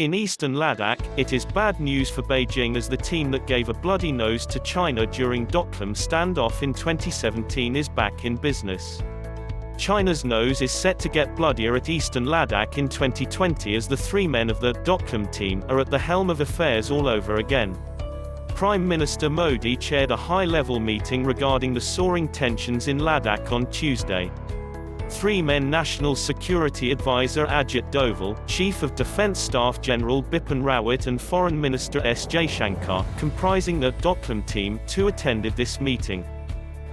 In eastern Ladakh, it is bad news for Beijing as the team that gave a bloody nose to China during Doklam standoff in 2017 is back in business. China's nose is set to get bloodier at eastern Ladakh in 2020 as the three men of the Doklam team are at the helm of affairs all over again. Prime Minister Modi chaired a high-level meeting regarding the soaring tensions in Ladakh on Tuesday. Three-men National Security Advisor Ajit Doval, Chief of Defence Staff General Bipin Rawat and Foreign Minister S. Jaishankar, comprising the Doklam team, too attended this meeting.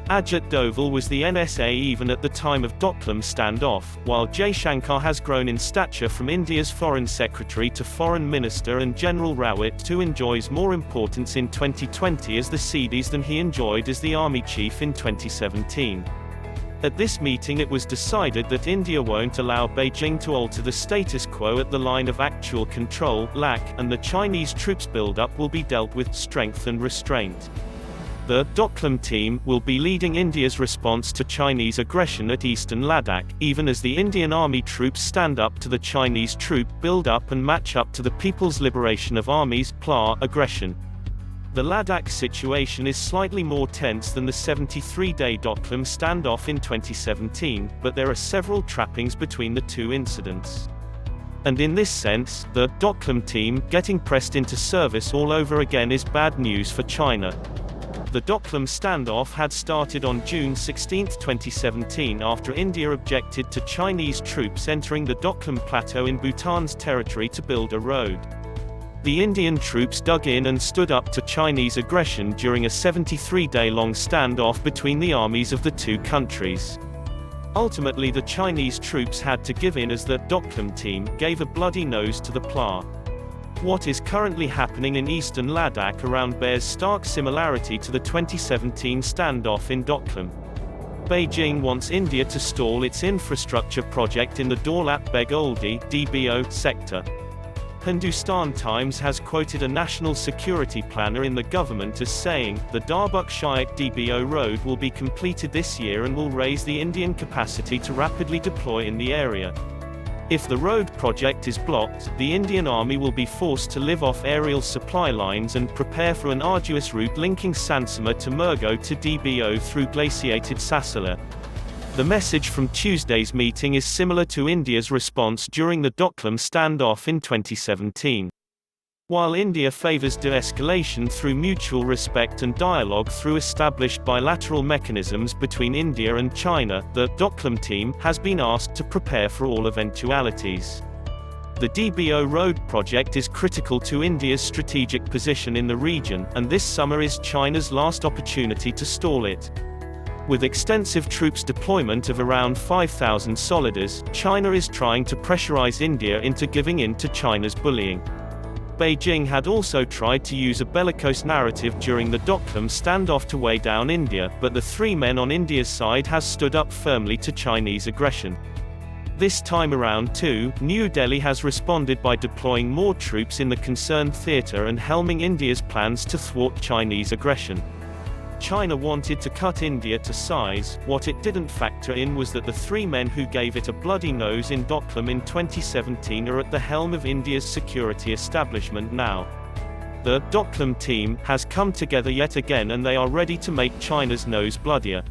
Ajit Doval was the NSA even at the time of Doklam standoff, while Jaishankar has grown in stature from India's Foreign Secretary to Foreign Minister, and General Rawat too enjoys more importance in 2020 as the Siddhis than he enjoyed as the Army Chief in 2017. At this meeting it was decided that India won't allow Beijing to alter the status quo at the line of actual control (LAC), and the Chinese troops build-up will be dealt with strength and restraint. The Doklam team will be leading India's response to Chinese aggression at eastern Ladakh, even as the Indian Army troops stand up to the Chinese troop build-up and match up to the People's Liberation of Army's PLA aggression. The Ladakh situation is slightly more tense than the 73-day Doklam standoff in 2017, but there are several trappings between the two incidents. And in this sense, the Doklam team getting pressed into service all over again is bad news for China. The Doklam standoff had started on June 16, 2017 after India objected to Chinese troops entering the Doklam Plateau in Bhutan's territory to build a road. The Indian troops dug in and stood up to Chinese aggression during a 73-day-long standoff between the armies of the two countries. Ultimately the Chinese troops had to give in as the Doklam team gave a bloody nose to the PLA. What is currently happening in eastern Ladakh around bears stark similarity to the 2017 standoff in Doklam. Beijing wants India to stall its infrastructure project in the Daulat Beg Oldi (DBO) sector. Hindustan Times has quoted a national security planner in the government as saying, the Darbuk-Shaik DBO road will be completed this year and will raise the Indian capacity to rapidly deploy in the area. If the road project is blocked, the Indian Army will be forced to live off aerial supply lines and prepare for an arduous route linking Sansama to Murgo to DBO through glaciated Sasala. The message from Tuesday's meeting is similar to India's response during the Doklam standoff in 2017. While India favors de-escalation through mutual respect and dialogue through established bilateral mechanisms between India and China, the Doklam team has been asked to prepare for all eventualities. The DBO road project is critical to India's strategic position in the region, and this summer is China's last opportunity to stall it. With extensive troops deployment of around 5,000 soldiers, China is trying to pressurize India into giving in to China's bullying. Beijing had also tried to use a bellicose narrative during the Doklam standoff to weigh down India, but the three men on India's side has stood up firmly to Chinese aggression. This time around too, New Delhi has responded by deploying more troops in the concerned theatre and helming India's plans to thwart Chinese aggression. China wanted to cut India to size. What it didn't factor in was that the three men who gave it a bloody nose in Doklam in 2017 are at the helm of India's security establishment now. The Doklam team has come together yet again and they are ready to make China's nose bloodier.